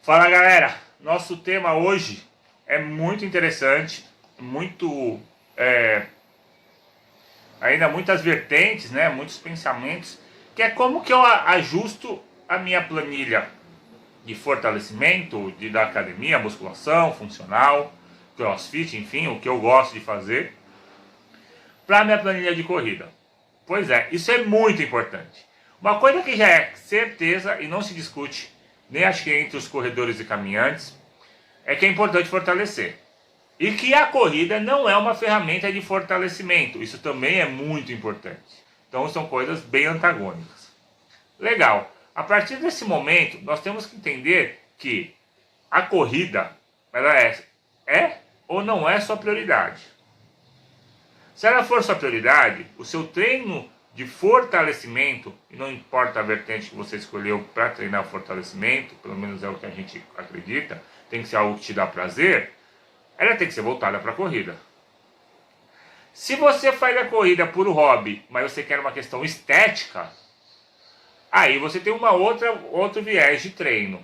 Fala galera, nosso tema hoje é muito interessante, ainda muitas vertentes, né? Muitos pensamentos, que é como que eu ajusto a minha planilha de fortalecimento da academia, musculação, funcional, crossfit, enfim, o que eu gosto de fazer, para minha planilha de corrida. Pois é, isso é muito importante. Uma coisa que já é certeza e não se discute, nem acho que entre os corredores e caminhantes, é que é importante fortalecer. E que a corrida não é uma ferramenta de fortalecimento. Isso também é muito importante. Então são coisas bem antagônicas. Legal. A partir desse momento, nós temos que entender que a corrida ela é ou não é sua prioridade. Se ela for sua prioridade, o seu treino de fortalecimento, e não importa a vertente que você escolheu para treinar fortalecimento, pelo menos é o que a gente acredita, tem que ser algo que te dá prazer, ela tem que ser voltada para a corrida. Se você faz a corrida por hobby, mas você quer uma questão estética, aí você tem outro viés de treino,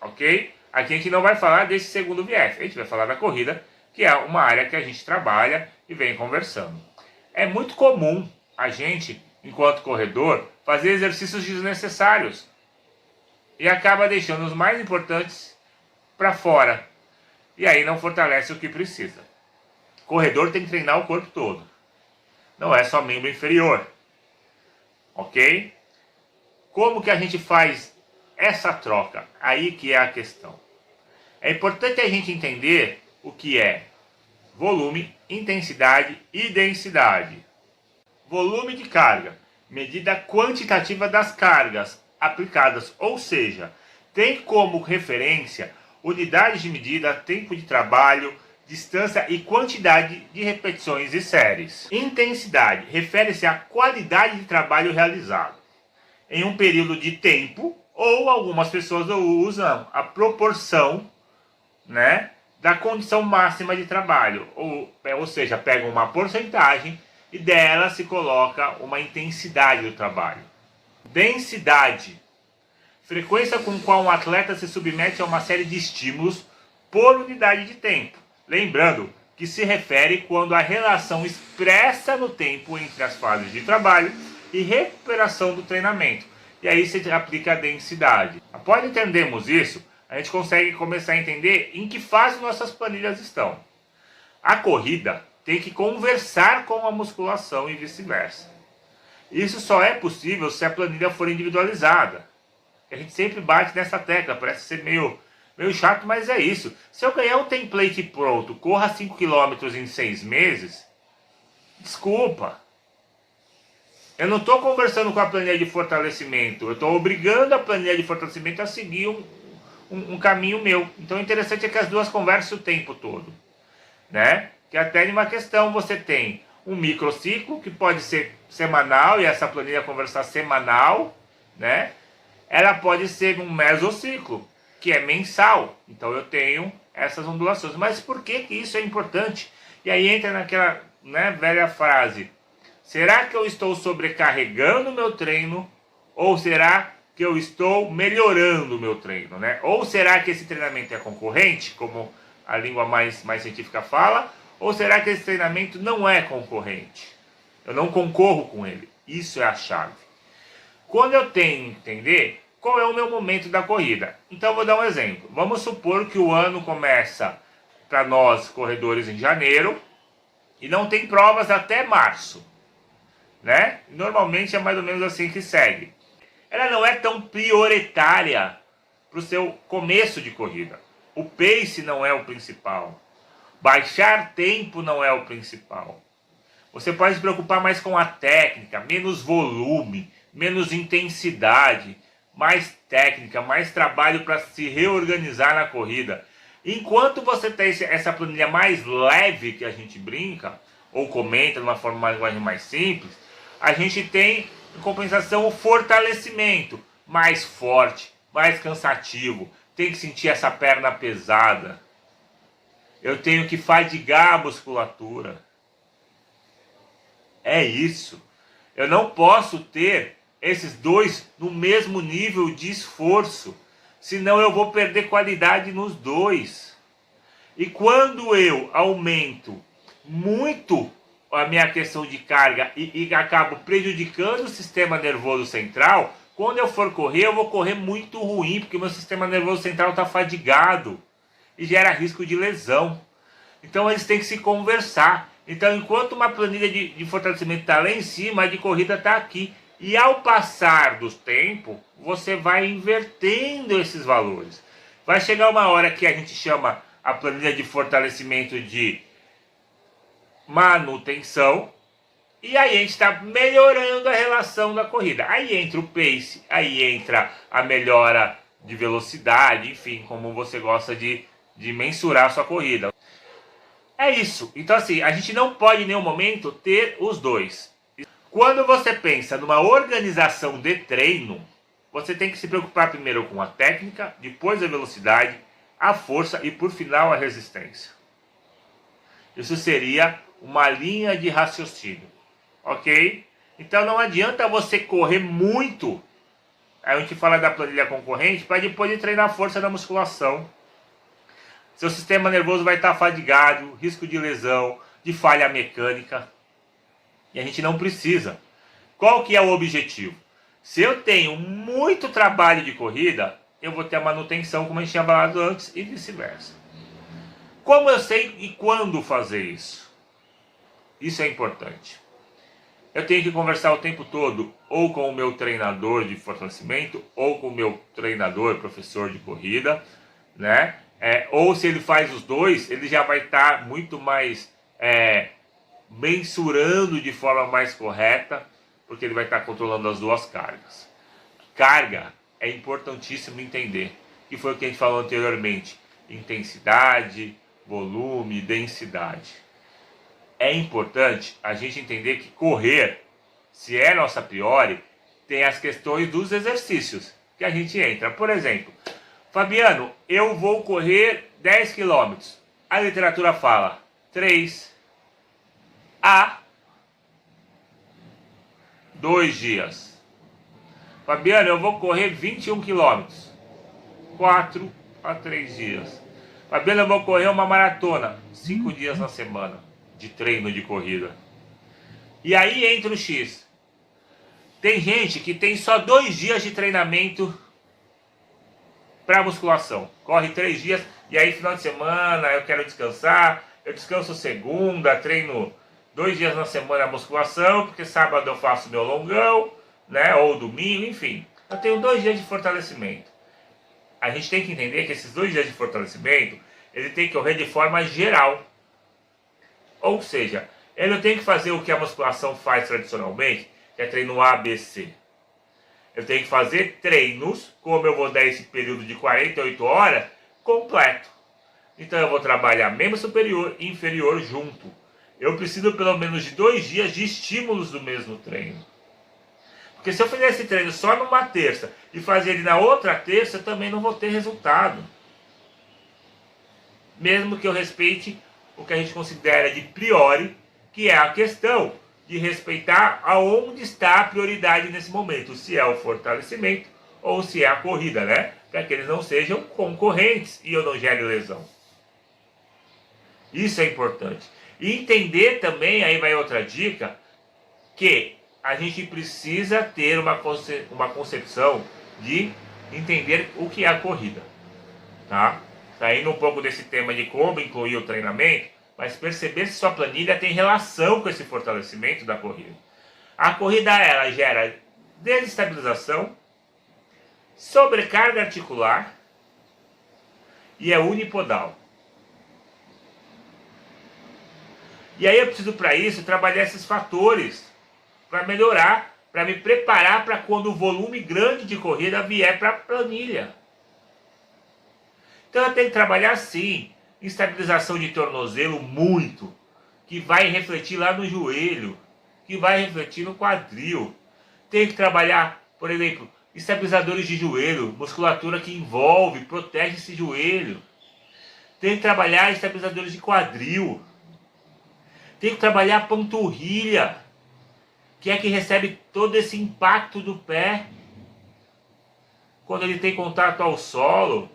ok? Aqui a gente não vai falar desse segundo viés, a gente vai falar da corrida, que é uma área que a gente trabalha e vem conversando. É muito comum a gente, enquanto corredor, fazer exercícios desnecessários e acaba deixando os mais importantes para fora. E aí não fortalece o que precisa. Corredor tem que treinar o corpo todo. Não é só membro inferior. Ok? Como que a gente faz essa troca? Aí que é a questão. É importante a gente entender o que é volume, intensidade e densidade. Volume de carga, medida quantitativa das cargas aplicadas, ou seja, tem como referência unidades de medida, tempo de trabalho, distância e quantidade de repetições e séries. Intensidade refere-se à qualidade de trabalho realizado em um período de tempo, ou algumas pessoas usam a proporção, né, da condição máxima de trabalho, ou seja, pegam uma porcentagem e dela se coloca uma intensidade do trabalho. Densidade. Frequência com qual um atleta se submete a uma série de estímulos por unidade de tempo. Lembrando que se refere quando a relação expressa no tempo entre as fases de trabalho e recuperação do treinamento. E aí se aplica a densidade. Após entendermos isso, a gente consegue começar a entender em que fase nossas planilhas estão. A corrida tem que conversar com a musculação e vice-versa. Isso só é possível se a planilha for individualizada. A gente sempre bate nessa tecla, parece ser meio chato, mas é isso. Se eu ganhar um template pronto, corra 5 km em 6 meses, desculpa. Eu não estou conversando com a planilha de fortalecimento, eu estou obrigando a planilha de fortalecimento a seguir um caminho meu. Então o interessante é que as duas conversem o tempo todo, né? Que até numa questão você tem um microciclo, que pode ser semanal, e essa planilha conversar semanal, né? Ela pode ser um mesociclo, que é mensal. Então eu tenho essas ondulações. Mas por que isso é importante? E aí entra naquela, né, velha frase. Será que eu estou sobrecarregando o meu treino? Ou será que eu estou melhorando o meu treino, né? Ou será que esse treinamento é concorrente, como a língua mais científica fala? Ou será que esse treinamento não é concorrente? Eu não concorro com ele. Isso é a chave. Quando eu tenho que entender qual é o meu momento da corrida. Então eu vou dar um exemplo. Vamos supor que o ano começa para nós corredores em janeiro e não tem provas até março, né? Normalmente é mais ou menos assim que segue. Ela não é tão prioritária para o seu começo de corrida. O pace não é o principal. Baixar tempo não é o principal. Você pode se preocupar mais com a técnica, menos volume, menos intensidade, mais técnica, mais trabalho para se reorganizar na corrida. Enquanto você tem essa planilha mais leve que a gente brinca, ou comenta de uma forma mais simples, a gente tem, em compensação, o fortalecimento mais forte, mais cansativo. Tem que sentir essa perna pesada. Eu tenho que fadigar a musculatura. É isso. Eu não posso ter esses dois no mesmo nível de esforço. senão eu vou perder qualidade nos dois. E quando eu aumento muito a minha questão de carga e acabo prejudicando o sistema nervoso central, quando eu for correr, eu vou correr muito ruim, porque o meu sistema nervoso central está fadigado e gera risco de lesão. Então eles têm que se conversar. Então, enquanto uma planilha de fortalecimento está lá em cima, a de corrida está aqui. E ao passar do tempo, você vai invertendo esses valores. Vai chegar uma hora que a gente chama a planilha de fortalecimento de manutenção. E aí a gente está melhorando a relação da corrida. Aí entra o pace, aí entra a melhora de velocidade, enfim, como você gosta de mensurar a sua corrida. É isso. Então assim, a gente não pode em nenhum momento ter os dois. Quando você pensa numa organização de treino, você tem que se preocupar primeiro com a técnica, depois a velocidade, a força e por final a resistência. Isso seria uma linha de raciocínio, ok? Então não adianta você correr muito, aí a gente fala da planilha concorrente, para depois de treinar a força da musculação. Seu sistema nervoso vai estar fadigado, risco de lesão, de falha mecânica. E a gente não precisa. Qual que é o objetivo? Se eu tenho muito trabalho de corrida, eu vou ter a manutenção, como a gente tinha falado antes, e vice-versa. Como eu sei e quando fazer isso? Isso é importante. Eu tenho que conversar o tempo todo ou com o meu treinador de fortalecimento, ou com o meu treinador, professor de corrida, né? Ou se ele faz os dois, ele já vai estar muito mais mensurando de forma mais correta, porque ele vai estar controlando as duas cargas. Carga é importantíssimo entender, que foi o que a gente falou anteriormente: intensidade, volume, densidade. É importante a gente entender que correr, se é nossa priori, tem as questões dos exercícios que a gente entra. Por exemplo, Fabiano, eu vou correr 10 km. A literatura fala 3 a 2 dias. Fabiano, eu vou correr 21 km. 4 a 3 dias. Fabiano, eu vou correr uma maratona. 5 dias na semana de treino de corrida. E aí entra o X. Tem gente que tem só 2 dias de treinamento para musculação. Corre 3 dias e aí final de semana eu quero descansar. Eu descanso segunda, treino 2 dias na semana a musculação, porque sábado eu faço meu longão, né? Ou domingo, enfim. Eu tenho 2 dias de fortalecimento. A gente tem que entender que esses 2 dias de fortalecimento, ele tem que correr de forma geral. Ou seja, ele não tem que fazer o que a musculação faz tradicionalmente, que é treino A, B, C. Eu tenho que fazer treinos, como eu vou dar esse período de 48 horas, completo. Então eu vou trabalhar membro superior e inferior junto. Eu preciso pelo menos de 2 dias de estímulos do mesmo treino. Porque se eu fizer esse treino só numa terça e fazer ele na outra terça, eu também não vou ter resultado. Mesmo que eu respeite o que a gente considera de priori, que é a questão de respeitar aonde está a prioridade nesse momento, se é o fortalecimento ou se é a corrida, né? Para que eles não sejam concorrentes e eu não gere lesão. Isso é importante. E entender também, aí vai outra dica, que a gente precisa ter uma concepção de entender o que é a corrida, tá? Saindo um pouco desse tema de como incluir o treinamento, mas perceber se sua planilha tem relação com esse fortalecimento da corrida. A corrida, ela gera desestabilização, sobrecarga articular e é unipodal. E aí eu preciso para isso trabalhar esses fatores para melhorar, para me preparar para quando o volume grande de corrida vier para a planilha. Então eu tenho que trabalhar sim, estabilização de tornozelo muito, que vai refletir lá no joelho, que vai refletir no quadril. Tenho que trabalhar, por exemplo, estabilizadores de joelho, musculatura que envolve, protege esse joelho. Tenho que trabalhar estabilizadores de quadril. Tenho que trabalhar a panturrilha, que é que recebe todo esse impacto do pé. quando ele tem contato ao solo,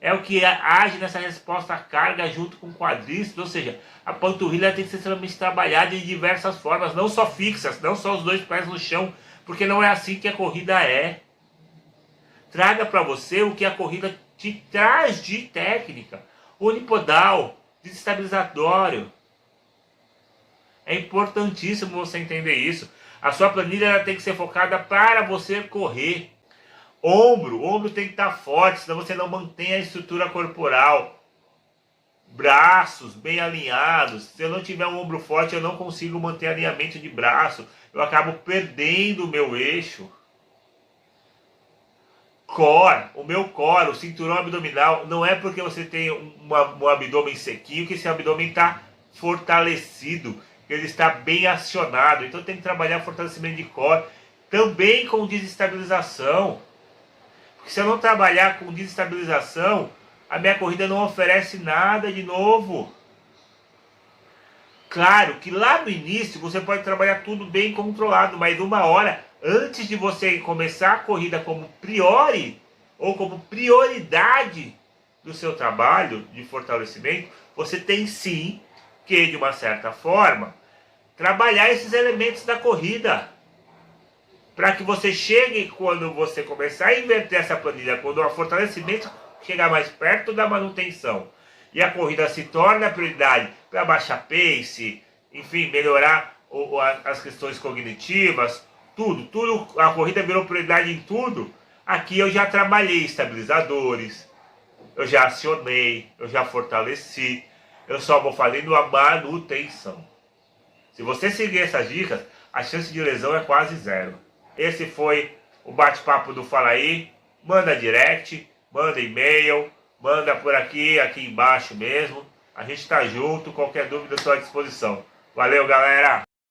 é o que age nessa resposta à carga junto com o quadríceps, ou seja, a panturrilha tem que ser extremamente trabalhada de diversas formas, não só fixas, não só os dois pés no chão, porque não é assim que a corrida é. Traga para você o que a corrida te traz de técnica, unipodal, desestabilizatório. É importantíssimo você entender isso. A sua planilha ela tem que ser focada para você correr. Ombro tem que estar forte, senão você não mantém a estrutura corporal. Braços bem alinhados. Se eu não tiver um ombro forte, eu não consigo manter alinhamento de braço. Eu acabo perdendo o meu eixo. O meu core, o cinturão abdominal, não é porque você tem um abdômen sequinho que esse abdômen está fortalecido, que ele está bem acionado. Então tem que trabalhar fortalecimento de core, também com desestabilização. Porque se eu não trabalhar com desestabilização, a minha corrida não oferece nada de novo. Claro que lá no início você pode trabalhar tudo bem controlado, mas uma hora antes de você começar a corrida como priori ou como prioridade do seu trabalho de fortalecimento, você tem sim que, de uma certa forma, trabalhar esses elementos da corrida. Para que você chegue, quando você começar a inverter essa planilha, quando o fortalecimento chegar mais perto da manutenção e a corrida se torna a prioridade para baixar pace, enfim, melhorar as questões cognitivas, tudo, a corrida virou prioridade em tudo. Aqui eu já trabalhei estabilizadores, eu já acionei, eu já fortaleci, eu só vou fazendo a manutenção. Se você seguir essas dicas, a chance de lesão é quase zero. Esse foi o bate-papo do Fala Aí. Manda direct, manda e-mail, manda por aqui embaixo mesmo. A gente tá junto, qualquer dúvida estou à disposição. Valeu, galera!